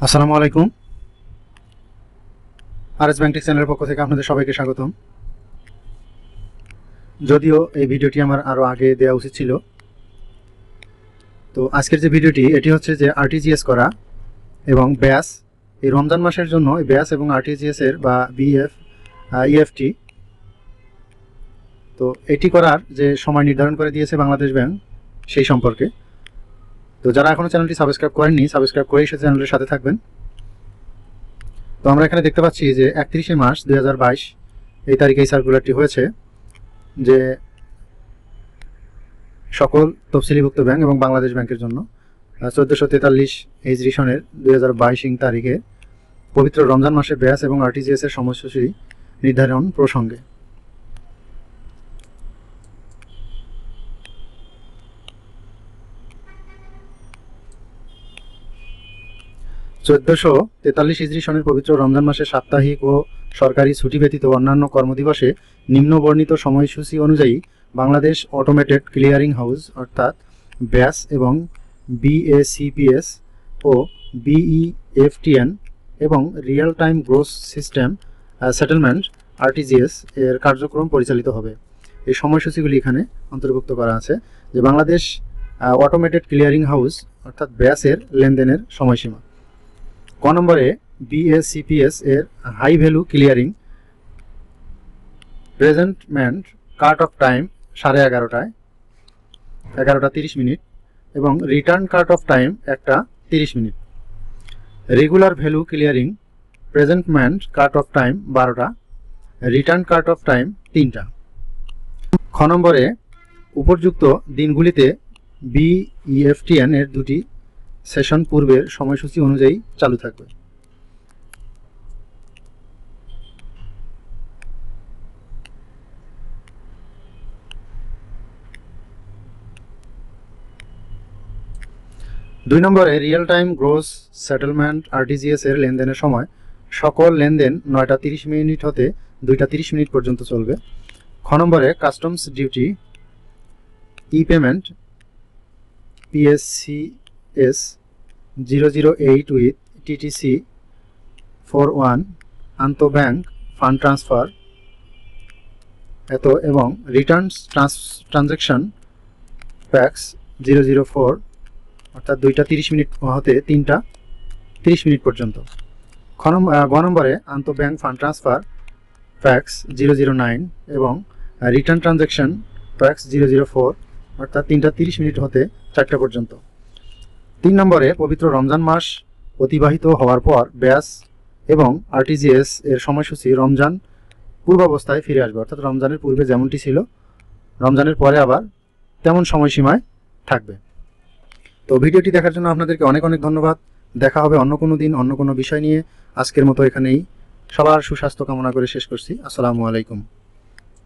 আসসালামু আলাইকুম। Rsbanktech চ্যানেলের পক্ষ থেকে আপনাদের সবাইকে স্বাগতম। যদিও এই ভিডিওটি আমার আরও আগে দেওয়া উচিত ছিল, তো আজকের যে ভিডিওটি এটি হচ্ছে যে RTGS করা এবং ব্যাস এই রমজান মাসের জন্য এই ব্যাস এবং RTGS এর বা EFT, তো এটি করার যে সময় নির্ধারণ করে দিয়েছে বাংলাদেশ ব্যাংক সেই সম্পর্কে। তো যারা এখনও চ্যানেলটি সাবস্ক্রাইব করেননি, সাবস্ক্রাইব করেই সে চ্যানেলের সাথে থাকবেন। তো আমরা এখানে দেখতে পাচ্ছি যে 31শে মার্চ 2022 এই তারিখে এই সার্কুলারটি হয়েছে যে সকল তফসিলিভুক্ত ব্যাংক এবং বাংলাদেশ ব্যাংকের জন্য 1443 হিজরি সনের 2022 তারিখে পবিত্র রমজান মাসে ব্যাস এবং RTGS এর সময়সূচি নির্ধারণ প্রসঙ্গে। চোদ্দশো 43 হিজরি সনের পবিত্র রমজান মাসে সাপ্তাহিক ও সরকারি ছুটি ব্যতীত অন্যান্য কর্মদিবসে নিম্নবর্ণিত সময়সূচি অনুযায়ী বাংলাদেশ অটোমেটেড ক্লিয়ারিং হাউস অর্থাৎ ব্যাস এবং BACPS ও BEFTN এবং real time gross system settlement RTGS এর কার্যক্রম পরিচালিত হবে। এই সময়সূচিগুলি এখানে অন্তর্ভুক্ত করা আছে যে বাংলাদেশ অটোমেটেড ক্লিয়ারিং হাউস অর্থাৎ ব্যাসের লেনদেনের সময়সীমা। ক নম্বরে BACPS এর high value clearing presentment cut off time 11:30টায় 11:30 এবং return cut off time 1:30। Regular value clearing presentment cut off time 12টা, রিটার্ন কাট অফ টাইম 3টা। খ নম্বরে উপযুক্ত দিনগুলিতে BEFTN এর দুটি সেশন পূর্বের সময়সূচি অনুযায়ী চালু থাকবে। দুই নম্বরে real time gross settlement RTGS এর লেনদেনের সময় সকল লেনদেন 9:30 হতে 2:30 পর্যন্ত চলবে। খ নম্বরে customs duty payment PSCS 008 with TTC 41 আন্তঃব্যাংক ফান্ড ট্রান্সফার এবং রিটার্নস ট্রানজাকশন প্যাক্স 004 অর্থাৎ 2:30 হতে 3:30 পর্যন্ত। গ নম্বরে আন্তঃব্যাংক ফান্ড ট্রান্সফার প্যাক্স 009 এবং রিটার্ন ট্রানজাকশন প্যাক্স 004 অর্থাৎ 3:30 হতে 4টা পর্যন্ত। 3 নম্বরে পবিত্র রমজান মাস অতিবাহিত হওয়ার পর ব্যাস এবং RTGS এর সময়সূচি রমজান পূর্বাবস্থায় ফিরে আসবে, অর্থাৎ রমজানের পূর্বে যেমনটি ছিল রমজানের পরে আবার তেমন সময়সীমায় থাকবে। তো ভিডিওটি দেখার জন্য আপনাদেরকে অনেক অনেক ধন্যবাদ। দেখা হবে অন্য কোনো দিন অন্য কোনো বিষয় নিয়ে। আজকের মতো এখানেই সবার সুস্বাস্থ্য কামনা করে শেষ করছি। আসসালামু আলাইকুম।